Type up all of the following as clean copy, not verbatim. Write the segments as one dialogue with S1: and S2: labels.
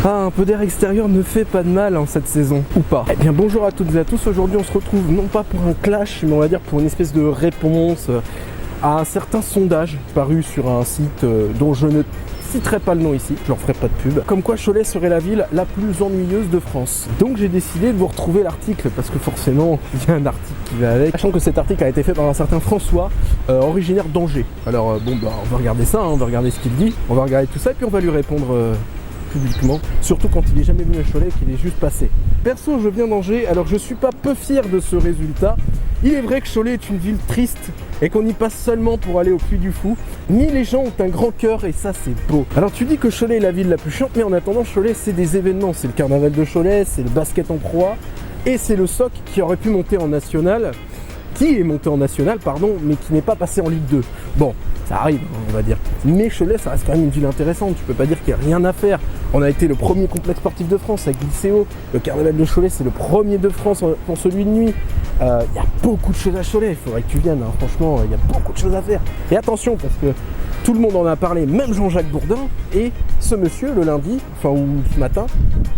S1: Ah, un peu d'air extérieur ne fait pas de mal en cette saison, ou pas. Eh bien bonjour à toutes et à tous, aujourd'hui on se retrouve non pas pour un clash, mais on va dire pour une espèce de réponse à un certain sondage paru sur un site dont je ne citerai pas le nom ici, je leur ferai pas de pub, comme quoi Cholet serait la ville la plus ennuyeuse de France. Donc j'ai décidé de vous retrouver l'article, parce que forcément il y a un article qui va avec, sachant que cet article a été fait par un certain François, originaire d'Angers. Alors bon bah on va regarder ça, hein, on va regarder ce qu'il dit, on va regarder tout ça et puis on va lui répondre publiquement, surtout quand il est jamais venu à Cholet et qu'il est juste passé. Perso, je viens d'Angers, alors je suis pas peu fier de ce résultat. Il est vrai que Cholet est une ville triste et qu'on y passe seulement pour aller au Puy du Fou, mais les gens ont un grand cœur et ça c'est beau. Alors tu dis que Cholet est la ville la plus chiante, mais en attendant Cholet c'est des événements, c'est le carnaval de Cholet, c'est le basket en proie et c'est le SOC qui aurait pu monter en national, qui est monté en national pardon, mais qui n'est pas passé en Ligue 2. Bon, ça arrive, on va dire. Mais Cholet, ça reste quand même une ville intéressante. Tu peux pas dire qu'il n'y a rien à faire. On a été le premier complexe sportif de France avec l'ICO. Le carnaval de Cholet, c'est le premier de France pour celui de nuit. Il y a beaucoup de choses à Cholet. Il faudrait que tu viennes. Hein. Franchement, il y a beaucoup de choses à faire. Et attention, parce que tout le monde en a parlé, même Jean-Jacques Bourdin. Et ce monsieur, le lundi, ou ce matin,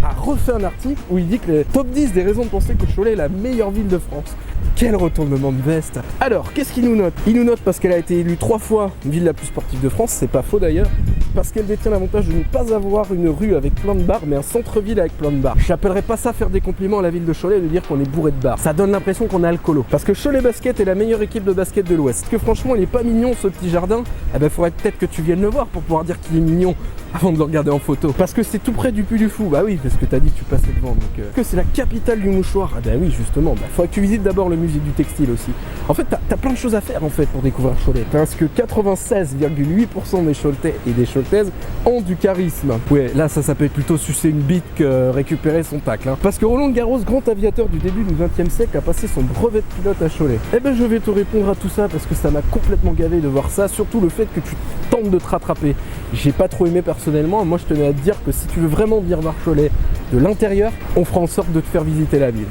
S1: a refait un article où il dit que les top 10 des raisons de penser que Cholet est la meilleure ville de France. Quel retournement de veste! Alors, qu'est-ce qu'il nous note? Il nous note parce qu'elle a été élue 3 fois ville la plus sportive de France, c'est pas faux d'ailleurs, parce qu'elle détient l'avantage de ne pas avoir une rue avec plein de bars, mais un centre-ville avec plein de bars. J'appellerais pas ça faire des compliments à la ville de Cholet et de dire qu'on est bourré de bars. Ça donne l'impression qu'on est alcoolo. Parce que Cholet Basket est la meilleure équipe de basket de l'Ouest. Parce que franchement, il est pas mignon ce petit jardin. Eh ben, faudrait peut-être que tu viennes le voir pour pouvoir dire qu'il est mignon avant de le regarder en photo. Parce que c'est tout près du Puy du Fou. Bah oui, parce que t'as dit que tu passais devant. Donc, que c'est la capitale du mouchoir. Ah bah oui, justement. Bah, faudrait que tu visites d'abord le musée du textile aussi. En fait, t'as plein de choses à faire en fait pour découvrir Cholet. Parce que 96,8% des Choletais et des Choletaises ont du charisme. Ouais, là ça peut être plutôt sucer une bite que récupérer son tacle. Hein. Parce que Roland Garros, grand aviateur du début du XXe siècle, a passé son brevet de pilote à Cholet. Eh ben je vais te répondre à tout ça parce que ça m'a complètement gavé de voir ça. Surtout le fait que tu tentes de te rattraper. J'ai pas trop aimé personnellement. Moi je tenais à te dire que si tu veux vraiment venir voir Cholet de l'intérieur, on fera en sorte de te faire visiter la ville.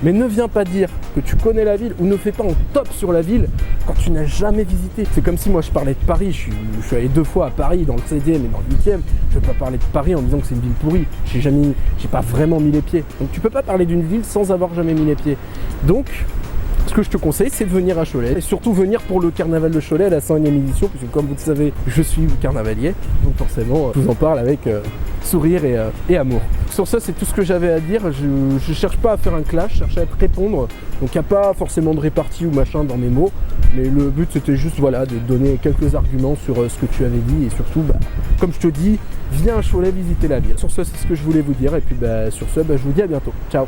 S1: Mais ne viens pas dire que tu connais la ville ou ne fais pas en top sur la ville quand tu n'as jamais visité. C'est comme si moi je parlais de Paris, je suis allé 2 fois à Paris, dans le 7e et dans le 8e. Je ne peux pas parler de Paris en disant que c'est une ville pourrie. J'ai pas vraiment mis les pieds. Donc tu peux pas parler d'une ville sans avoir jamais mis les pieds. Donc ce que je te conseille, c'est de venir à Cholet et surtout venir pour le carnaval de Cholet à la 101e édition, puisque comme vous le savez, je suis carnavalier, donc forcément, je vous en parle avec sourire et amour. Sur ça, c'est tout ce que j'avais à dire. Je cherche pas à faire un clash, je cherche à te répondre. Donc il n'y a pas forcément de répartie ou machin dans mes mots, mais le but c'était juste voilà, de donner quelques arguments sur ce que tu avais dit et surtout, comme je te dis, viens à Cholet visiter la ville. Sur ça, c'est ce que je voulais vous dire et puis sur ce, je vous dis à bientôt. Ciao.